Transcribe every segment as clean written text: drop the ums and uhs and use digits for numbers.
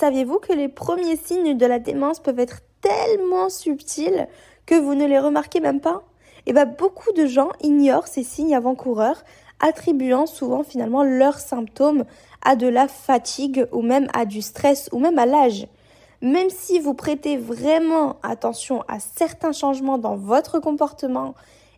Saviez-vous que les premiers signes de la démence peuvent être tellement subtils que vous ne les remarquez même pas? Beaucoup de gens ignorent ces signes avant-coureurs, attribuant souvent finalement leurs symptômes à de la fatigue ou même à du stress ou même à l'âge. Même si vous prêtez vraiment attention à certains changements dans votre comportement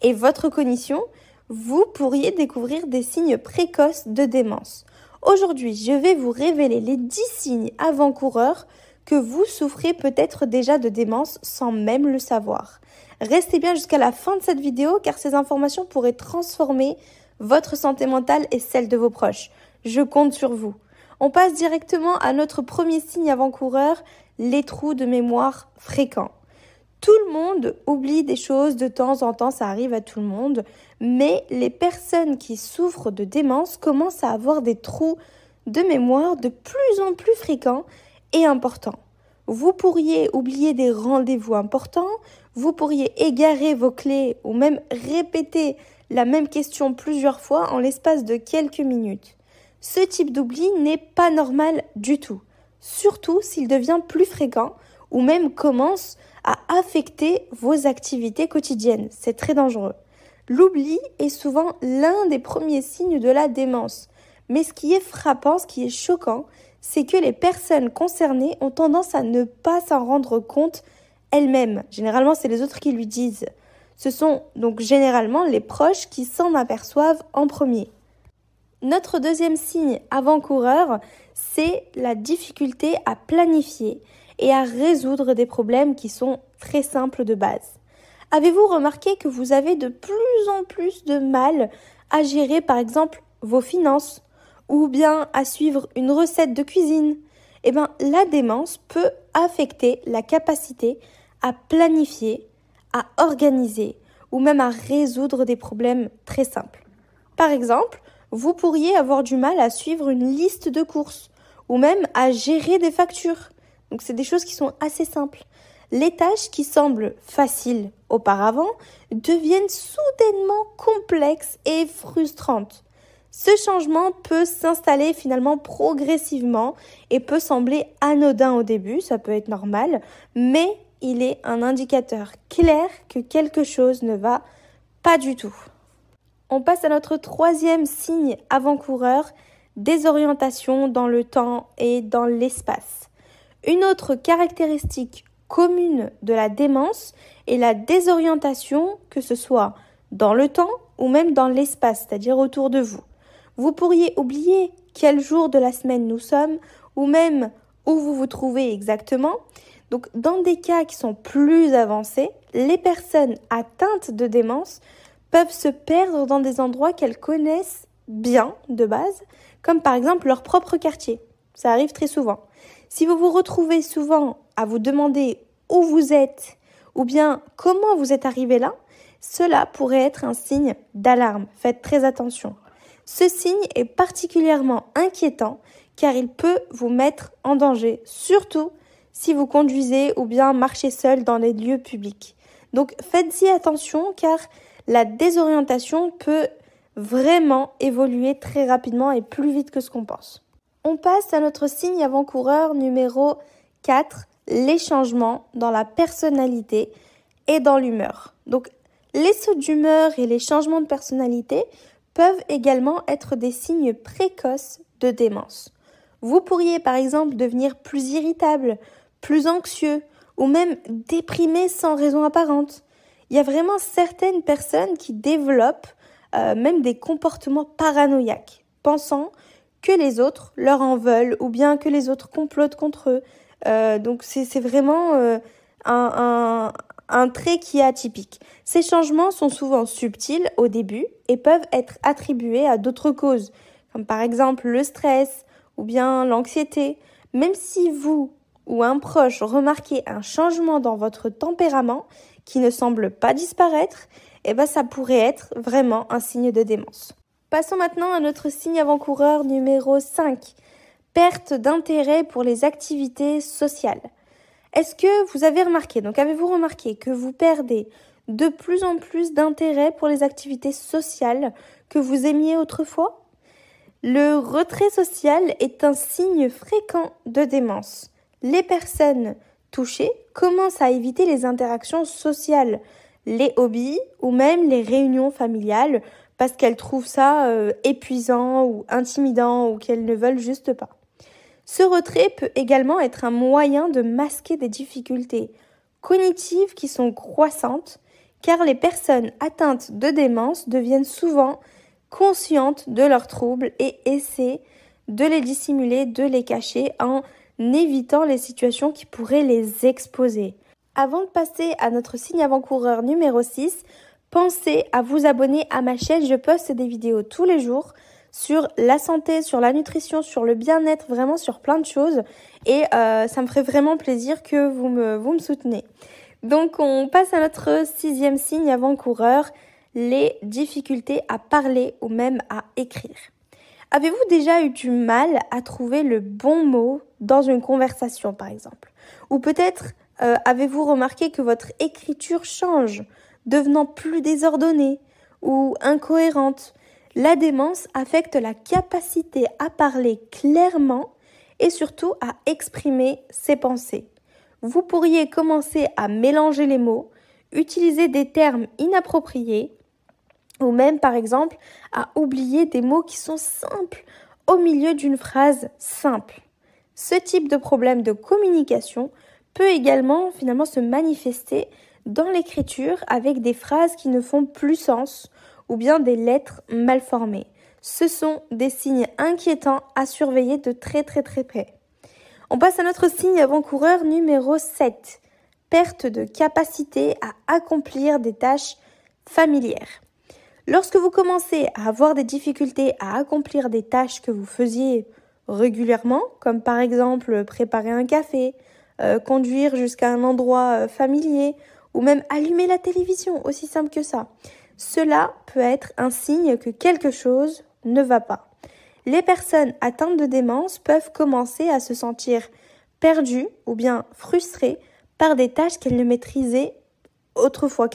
et votre cognition, vous pourriez découvrir des signes précoces de démence. Aujourd'hui, je vais vous révéler les 10 signes avant-coureurs que vous souffrez peut-être déjà de démence sans même le savoir. Restez bien jusqu'à la fin de cette vidéo car ces informations pourraient transformer votre santé mentale et celle de vos proches. Je compte sur vous. On passe directement à notre premier signe avant-coureur, les trous de mémoire fréquents. Tout le monde oublie des choses de temps en temps, ça arrive à tout le monde, mais les personnes qui souffrent de démence commencent à avoir des trous de mémoire de plus en plus fréquents et importants. Vous pourriez oublier des rendez-vous importants, vous pourriez égarer vos clés ou même répéter la même question plusieurs fois en l'espace de quelques minutes. Ce type d'oubli n'est pas normal du tout, surtout s'il devient plus fréquent ou même commence à affecter vos activités quotidiennes. C'est très dangereux. L'oubli est souvent l'un des premiers signes de la démence. Mais ce qui est frappant, ce qui est choquant, c'est que les personnes concernées ont tendance à ne pas s'en rendre compte elles-mêmes. Généralement, c'est les autres qui lui disent. Ce sont donc généralement les proches qui s'en aperçoivent en premier. Notre deuxième signe avant-coureur, c'est la difficulté à planifier et à résoudre des problèmes qui sont très simples de base. Avez-vous remarqué que vous avez de plus en plus de mal à gérer par exemple vos finances ou bien à suivre une recette de cuisine? La démence peut affecter la capacité à planifier, à organiser ou même à résoudre des problèmes très simples. Par exemple, vous pourriez avoir du mal à suivre une liste de courses ou même à gérer des factures. Donc c'est des choses qui sont assez simples. Les tâches qui semblent faciles auparavant deviennent soudainement complexes et frustrantes. Ce changement peut s'installer finalement progressivement et peut sembler anodin au début, ça peut être normal, mais il est un indicateur clair que quelque chose ne va pas du tout. On passe à notre troisième signe avant-coureur, désorientation dans le temps et dans l'espace. Une autre caractéristique commune de la démence est la désorientation, que ce soit dans le temps ou même dans l'espace, c'est-à-dire autour de vous. Vous pourriez oublier quel jour de la semaine nous sommes ou même où vous vous trouvez exactement. Donc, dans des cas qui sont plus avancés, les personnes atteintes de démence peuvent se perdre dans des endroits qu'elles connaissent bien de base, comme par exemple leur propre quartier. Ça arrive très souvent. Si vous vous retrouvez souvent à vous demander où vous êtes ou bien comment vous êtes arrivé là, cela pourrait être un signe d'alarme. Faites très attention. Ce signe est particulièrement inquiétant car il peut vous mettre en danger, surtout si vous conduisez ou bien marchez seul dans les lieux publics. Donc faites-y attention car la désorientation peut vraiment évoluer très rapidement et plus vite que ce qu'on pense. On passe à notre signe avant-coureur numéro 4, les changements dans la personnalité et dans l'humeur. Donc, les sauts d'humeur et les changements de personnalité peuvent également être des signes précoces de démence. Vous pourriez par exemple devenir plus irritable, plus anxieux ou même déprimé sans raison apparente. Il y a vraiment certaines personnes qui développent même des comportements paranoïaques, pensant que les autres leur en veulent ou bien que les autres complotent contre eux. Donc c'est vraiment un trait qui est atypique. Ces changements sont souvent subtils au début et peuvent être attribués à d'autres causes, comme par exemple le stress ou bien l'anxiété. Même si vous ou un proche remarquez un changement dans votre tempérament qui ne semble pas disparaître, ça pourrait être vraiment un signe de démence. Passons maintenant à notre signe avant-coureur numéro 5, perte d'intérêt pour les activités sociales. Est-ce que vous avez remarqué, donc avez-vous remarqué que vous perdez de plus en plus d'intérêt pour les activités sociales que vous aimiez autrefois? Le retrait social est un signe fréquent de démence. Les personnes touchées commencent à éviter les interactions sociales, les hobbies ou même les réunions familiales parce qu'elles trouvent ça épuisant ou intimidant ou qu'elles ne veulent juste pas. Ce retrait peut également être un moyen de masquer des difficultés cognitives qui sont croissantes car les personnes atteintes de démence deviennent souvent conscientes de leurs troubles et essaient de les dissimuler, de les cacher en évitant les situations qui pourraient les exposer. Avant de passer à notre signe avant-coureur numéro 6, pensez à vous abonner à ma chaîne. Je poste des vidéos tous les jours sur la santé, sur la nutrition, sur le bien-être, vraiment sur plein de choses. Et ça me ferait vraiment plaisir que vous me soutenez. Donc on passe à notre 6e signe avant-coureur, les difficultés à parler ou même à écrire. Avez-vous déjà eu du mal à trouver le bon mot dans une conversation par exemple? Ou peut-être avez-vous remarqué que votre écriture change, devenant plus désordonnée ou incohérente? La démence affecte la capacité à parler clairement et surtout à exprimer ses pensées. Vous pourriez commencer à mélanger les mots, utiliser des termes inappropriés ou même par exemple à oublier des mots qui sont simples au milieu d'une phrase simple. Ce type de problème de communication peut également finalement se manifester dans l'écriture avec des phrases qui ne font plus sens ou bien des lettres mal formées. Ce sont des signes inquiétants à surveiller de très près. On passe à notre signe avant-coureur numéro 7. Perte de capacité à accomplir des tâches familières. Lorsque vous commencez à avoir des difficultés à accomplir des tâches que vous faisiez régulièrement, comme par exemple préparer un café, conduire jusqu'à un endroit familier ou même allumer la télévision, aussi simple que ça, cela peut être un signe que quelque chose ne va pas. Les personnes atteintes de démence peuvent commencer à se sentir perdues ou bien frustrées par des tâches qu'elles maîtrisaient autrefois.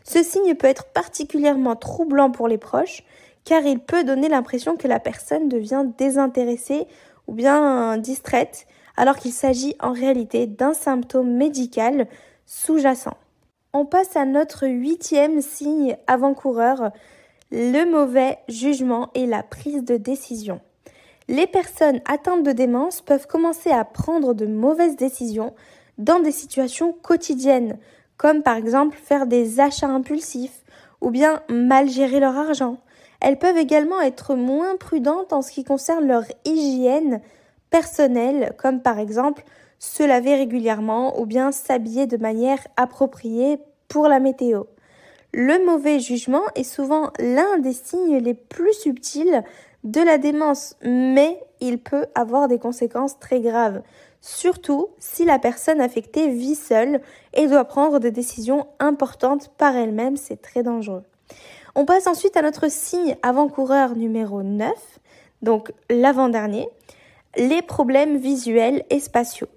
Ce signe peut être particulièrement troublant pour les proches car il peut donner l'impression que la personne devient désintéressée ou bien distraite alors qu'il s'agit en réalité d'un symptôme médical sous-jacent. On passe à notre 8e signe avant-coureur, le mauvais jugement et la prise de décision. Les personnes atteintes de démence peuvent commencer à prendre de mauvaises décisions dans des situations quotidiennes, comme par exemple faire des achats impulsifs ou bien mal gérer leur argent. Elles peuvent également être moins prudentes en ce qui concerne leur hygiène personnelle, comme par exemple se laver régulièrement ou bien s'habiller de manière appropriée pour la météo. Le mauvais jugement est souvent l'un des signes les plus subtils de la démence, mais il peut avoir des conséquences très graves, surtout si la personne affectée vit seule et doit prendre des décisions importantes par elle-même, c'est très dangereux. On passe ensuite à notre signe avant-coureur numéro 9, donc l'avant-dernier, les problèmes visuels et spatiaux.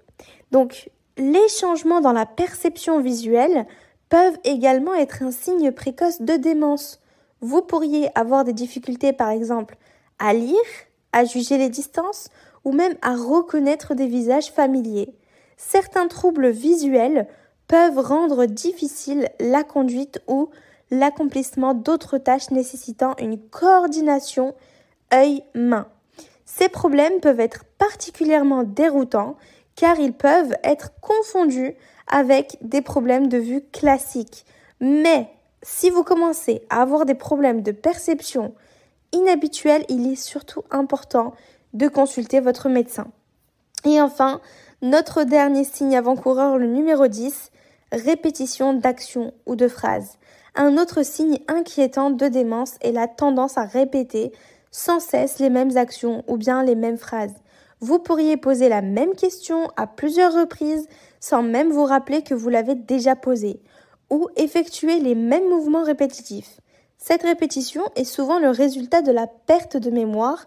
Donc, les changements dans la perception visuelle peuvent également être un signe précoce de démence. Vous pourriez avoir des difficultés, par exemple, à lire, à juger les distances ou même à reconnaître des visages familiers. Certains troubles visuels peuvent rendre difficile la conduite ou l'accomplissement d'autres tâches nécessitant une coordination œil-main. Ces problèmes peuvent être particulièrement déroutants car ils peuvent être confondus avec des problèmes de vue classiques. Mais si vous commencez à avoir des problèmes de perception inhabituels, il est surtout important de consulter votre médecin. Et enfin, notre dernier signe avant-coureur, le numéro 10, répétition d'actions ou de phrases. Un autre signe inquiétant de démence est la tendance à répéter sans cesse les mêmes actions ou bien les mêmes phrases. Vous pourriez poser la même question à plusieurs reprises sans même vous rappeler que vous l'avez déjà posée, ou effectuer les mêmes mouvements répétitifs. Cette répétition est souvent le résultat de la perte de mémoire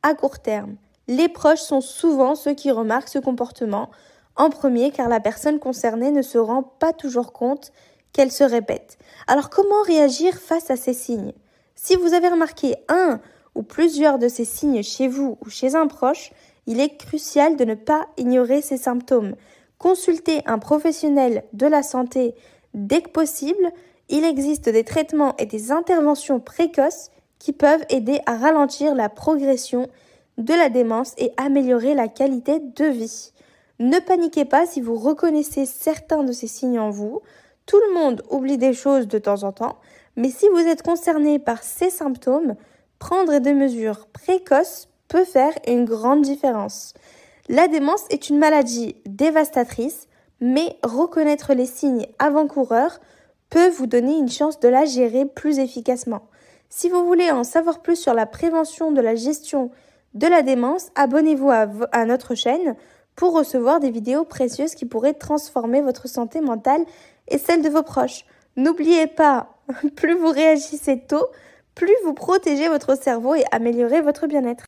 à court terme. Les proches sont souvent ceux qui remarquent ce comportement en premier car la personne concernée ne se rend pas toujours compte qu'elle se répète. Alors comment réagir face à ces signes? Si vous avez remarqué un ou plusieurs de ces signes chez vous ou chez un proche, il est crucial de ne pas ignorer ces symptômes. Consultez un professionnel de la santé dès que possible. Il existe des traitements et des interventions précoces qui peuvent aider à ralentir la progression de la démence et améliorer la qualité de vie. Ne paniquez pas si vous reconnaissez certains de ces signes en vous. Tout le monde oublie des choses de temps en temps, mais si vous êtes concerné par ces symptômes, prendre des mesures précoces peut faire une grande différence. La démence est une maladie dévastatrice, mais reconnaître les signes avant-coureurs peut vous donner une chance de la gérer plus efficacement. Si vous voulez en savoir plus sur la prévention de la gestion de la démence, abonnez-vous à notre chaîne pour recevoir des vidéos précieuses qui pourraient transformer votre santé mentale et celle de vos proches. N'oubliez pas, plus vous réagissez tôt, plus vous protégez votre cerveau et améliorez votre bien-être.